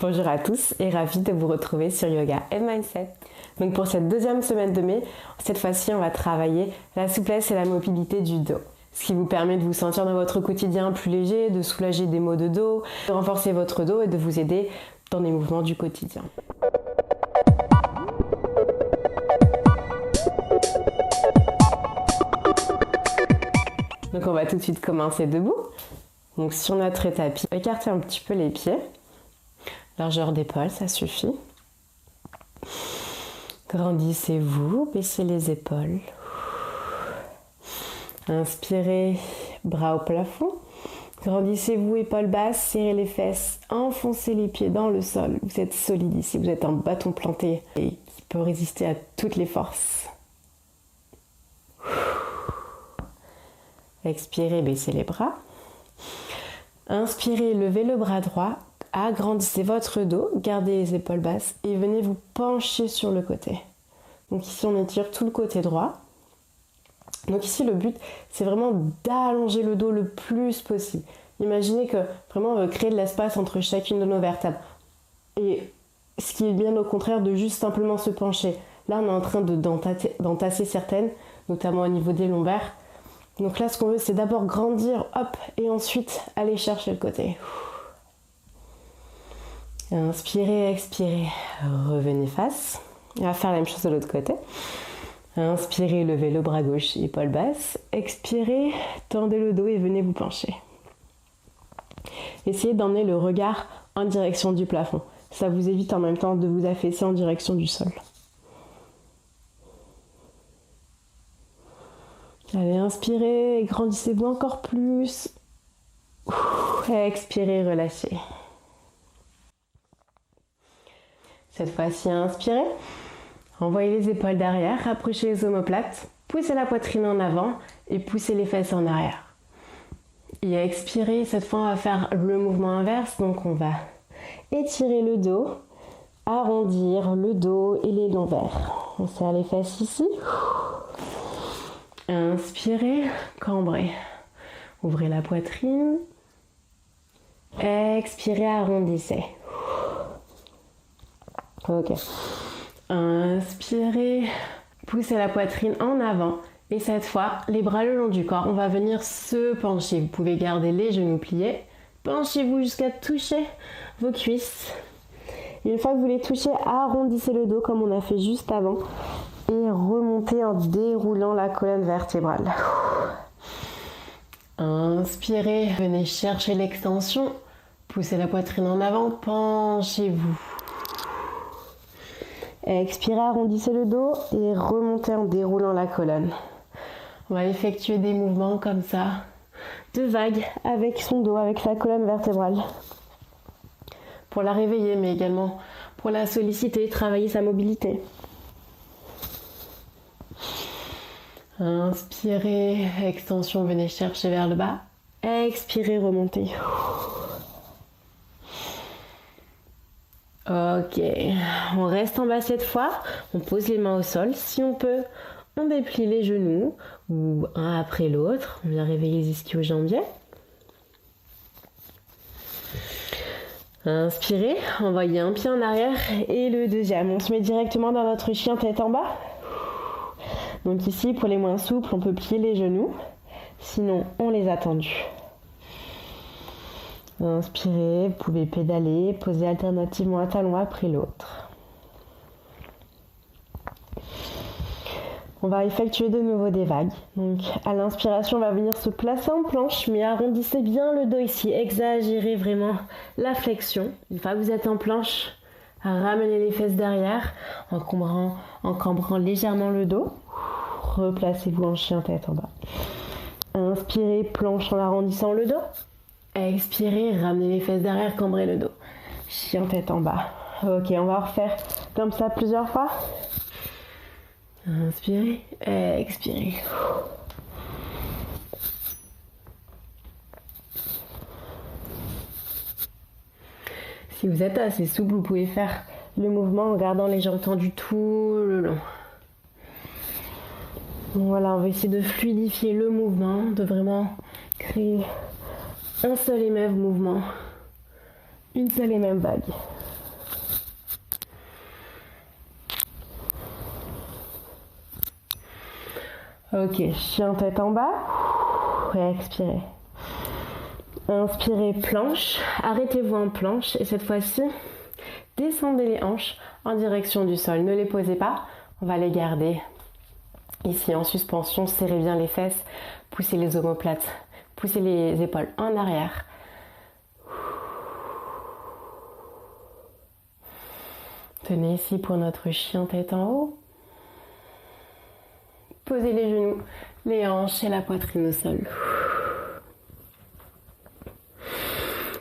Bonjour à tous et ravie de vous retrouver sur Yoga and Mindset. Donc pour cette deuxième semaine de mai, cette fois-ci on va travailler la souplesse et la mobilité du dos. Ce qui vous permet de vous sentir dans votre quotidien plus léger, de soulager des maux de dos, de renforcer votre dos et de vous aider dans les mouvements du quotidien. Donc on va tout de suite commencer debout. Donc sur notre tapis, écartez un petit peu les pieds. Largeur d'épaule, ça suffit. Grandissez-vous, baissez les épaules. Inspirez, bras au plafond. Grandissez-vous, épaules basses, serrez les fesses, enfoncez les pieds dans le sol. Vous êtes solide ici, vous êtes un bâton planté et qui peut résister à toutes les forces. Expirez, baissez les bras. Inspirez, levez le bras droit. Agrandissez votre dos, gardez les épaules basses et venez vous pencher sur le côté. Donc ici on étire tout le côté droit. Donc ici le but c'est vraiment d'allonger le dos le plus possible. Imaginez que vraiment on veut créer de l'espace entre chacune de nos vertèbres. Et ce qui est bien au contraire de juste simplement se pencher. Là on est en train d'entasser certaines, notamment au niveau des lombaires. Donc là ce qu'on veut c'est d'abord grandir, hop, et ensuite aller chercher le côté. Inspirez, expirez, revenez face. On va faire la même chose de l'autre côté. Inspirez, levez le bras gauche, épaule basse. Expirez, tendez le dos et venez vous pencher. Essayez d'emmener le regard en direction du plafond. Ça vous évite en même temps de vous affaisser en direction du sol. Allez, inspirez, grandissez-vous encore plus. Expirez, relâchez. Cette fois-ci, inspirez. Envoyez les épaules derrière, rapprochez les omoplates, poussez la poitrine en avant et poussez les fesses en arrière. Et expirez, cette fois on va faire le mouvement inverse, donc on va étirer le dos, arrondir le dos et les lombaires. On serre les fesses ici. Inspirez, cambrez. Ouvrez la poitrine. Expirez, arrondissez. Ok. Inspirez, poussez la poitrine en avant et cette fois, les bras le long du corps, on va venir se pencher. Vous pouvez garder les genoux pliés. Penchez-vous jusqu'à toucher vos cuisses. Et une fois que vous les touchez, arrondissez le dos comme on a fait juste avant et remontez en déroulant la colonne vertébrale. Inspirez, venez chercher l'extension. Poussez la poitrine en avant, penchez-vous. Expirez, arrondissez le dos et remontez en déroulant la colonne. On va effectuer des mouvements comme ça, de vagues avec son dos, avec la colonne vertébrale. Pour la réveiller, mais également pour la solliciter, travailler sa mobilité. Inspirez, extension, venez chercher vers le bas. Expirez, remontez. Ok, on reste en bas cette fois, on pose les mains au sol, si on peut, on déplie les genoux, ou un après l'autre, on vient réveiller les ischio-jambiers. Inspirez, envoyez un pied en arrière et le deuxième, on se met directement dans notre chien tête en bas. Donc ici, pour les moins souples, on peut plier les genoux, sinon on les a tendus. Inspirez, vous pouvez pédaler, poser alternativement un talon après l'autre. On va effectuer de nouveau des vagues. Donc à l'inspiration, on va venir se placer en planche, mais arrondissez bien le dos ici. Exagérez vraiment la flexion. Une fois que vous êtes en planche, ramenez les fesses derrière en cambrant légèrement le dos. Replacez-vous en chien tête en bas. Inspirez, planche en arrondissant le dos. Expirez, ramenez les fesses derrière, cambrez le dos. Chien tête en bas. Ok, on va refaire comme ça plusieurs fois. Inspirez, expirez. Si vous êtes assez souple, vous pouvez faire le mouvement en gardant les jambes tendues tout le long. Donc voilà, on va essayer de fluidifier le mouvement, de vraiment créer un seul et même mouvement, une seule et même vague. Ok, chien tête en bas. Et expirez. Inspirez, planche. Arrêtez-vous en planche. Et cette fois-ci, descendez les hanches en direction du sol. Ne les posez pas. On va les garder ici en suspension. Serrez bien les fesses. Poussez les omoplates. Poussez les épaules en arrière. Tenez ici pour notre chien tête en haut. Posez les genoux, les hanches et la poitrine au sol.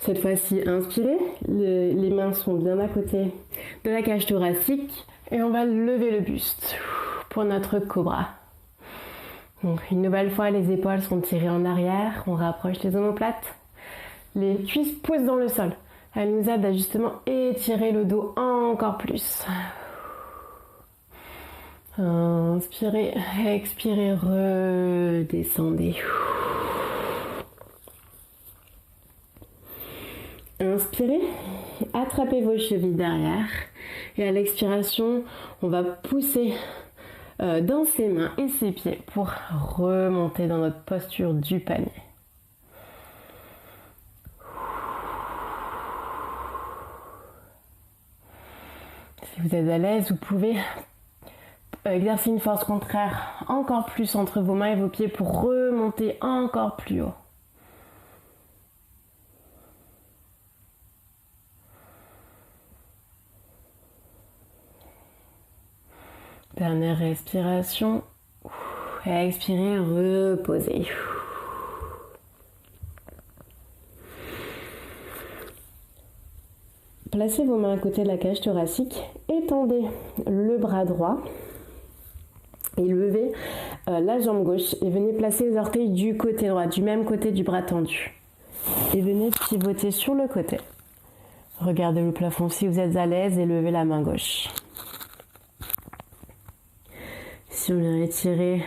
Cette fois-ci, inspirez. Les mains sont bien à côté de la cage thoracique et on va lever le buste pour notre cobra. Donc, une nouvelle fois, les épaules sont tirées en arrière. On rapproche les omoplates. Les cuisses poussent dans le sol. Elle nous aide à justement étirer le dos encore plus. Inspirez, expirez, redescendez. Inspirez, attrapez vos chevilles derrière. Et à l'expiration, on va pousser dans ses mains et ses pieds pour remonter dans notre posture du panier. Si vous êtes à l'aise, vous pouvez exercer une force contraire encore plus entre vos mains et vos pieds pour remonter encore plus haut. Dernière respiration. Expirez, reposez. Placez vos mains à côté de la cage thoracique. Étendez le bras droit. Et levez la jambe gauche et venez placer les orteils du côté droit, du même côté du bras tendu. Et venez pivoter sur le côté. Regardez le plafond si vous êtes à l'aise et levez la main gauche. Si on vient étirer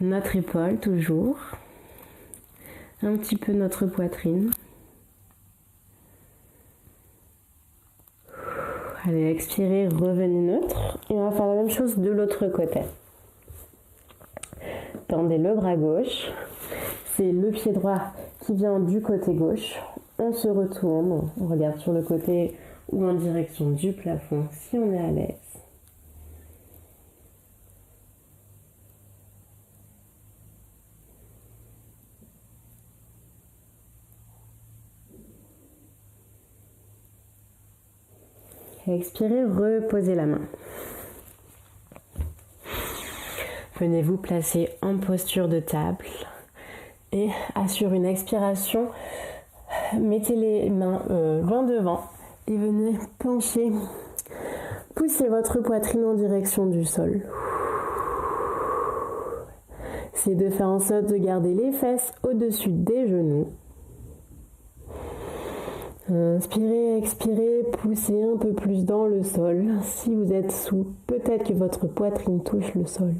notre épaule toujours, un petit peu notre poitrine. Allez, expirez, revenez neutre et on va faire la même chose de l'autre côté. Tendez le bras gauche, c'est le pied droit qui vient du côté gauche. On se retourne, on regarde sur le côté ou en direction du plafond si on est à l'aise. Expirez, reposez la main. Venez vous placer en posture de table et sur une expiration, mettez les mains loin devant et venez pencher, poussez votre poitrine en direction du sol. Essayez de faire en sorte de garder les fesses au-dessus des genoux. Inspirez, expirez, poussez un peu plus dans le sol. Si vous êtes sous, peut-être que votre poitrine touche le sol.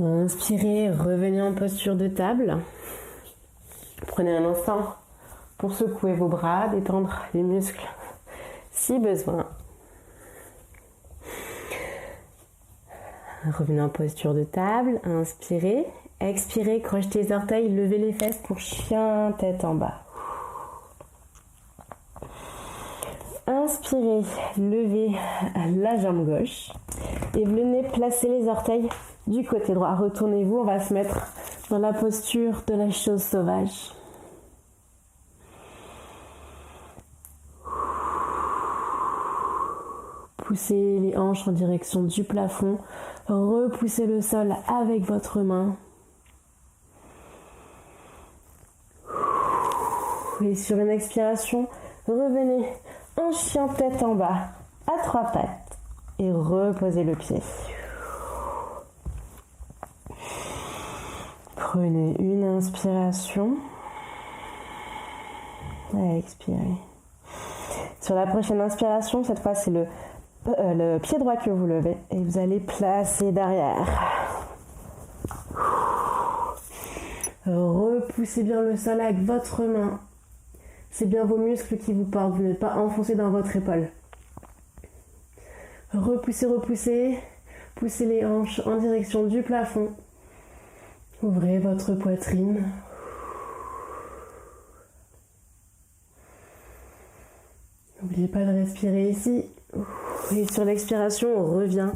Inspirez, revenez en posture de table. Prenez un instant pour secouer vos bras, détendre les muscles si besoin. Revenez en posture de table, inspirez, expirez, crochetez les orteils, levez les fesses pour chien tête en bas. Inspirez, levez la jambe gauche et venez placer les orteils du côté droit. Retournez-vous, on va se mettre dans la posture de la chose sauvage. Poussez les hanches en direction du plafond. Repoussez le sol avec votre main. Et sur une expiration, revenez en chien tête en bas à 3 pattes et reposez le pied. Prenez une inspiration. Et expirez. Sur la prochaine inspiration, cette fois c'est le pied droit que vous levez et vous allez placer derrière. Repoussez bien le sol avec votre main. C'est bien vos muscles qui vous portent, vous n'êtes pas enfoncé dans votre épaule. Repoussez, repoussez. Poussez les hanches en direction du plafond. Ouvrez votre poitrine. N'oubliez pas de respirer ici. Et sur l'expiration, on revient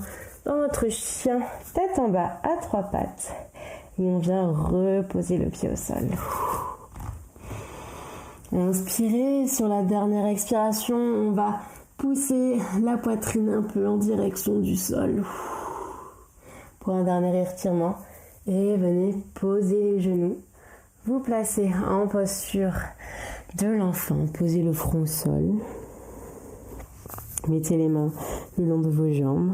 dans notre chien, tête en bas, à 3 pattes. Et on vient reposer le pied au sol. Inspirez. Sur la dernière expiration, on va pousser la poitrine un peu en direction du sol. Pour un dernier étirement. Et venez poser les genoux. Vous placez en posture de l'enfant. Posez le front au sol. Mettez les mains le long de vos jambes.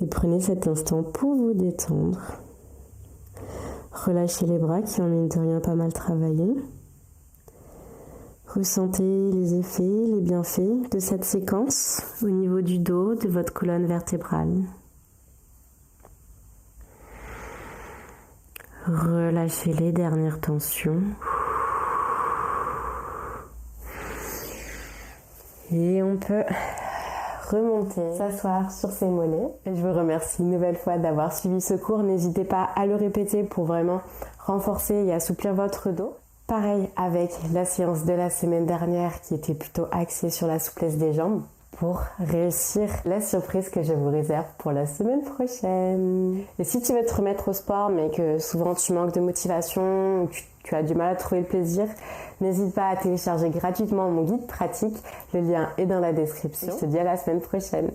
Et prenez cet instant pour vous détendre. Relâchez les bras qui ont mine de rien pas mal travaillé. Ressentez les effets, les bienfaits de cette séquence au niveau du dos, de votre colonne vertébrale. Relâchez les dernières tensions. Et on peut remonter, s'asseoir sur ses mollets. Et je vous remercie une nouvelle fois d'avoir suivi ce cours. N'hésitez pas à le répéter pour vraiment renforcer et assouplir votre dos. Pareil avec la séance de la semaine dernière qui était plutôt axée sur la souplesse des jambes pour réussir la surprise que je vous réserve pour la semaine prochaine. Et si tu veux te remettre au sport mais que souvent tu manques de motivation ou que tu as du mal à trouver le plaisir, n'hésite pas à télécharger gratuitement mon guide pratique. Le lien est dans la description. Je te dis à la semaine prochaine.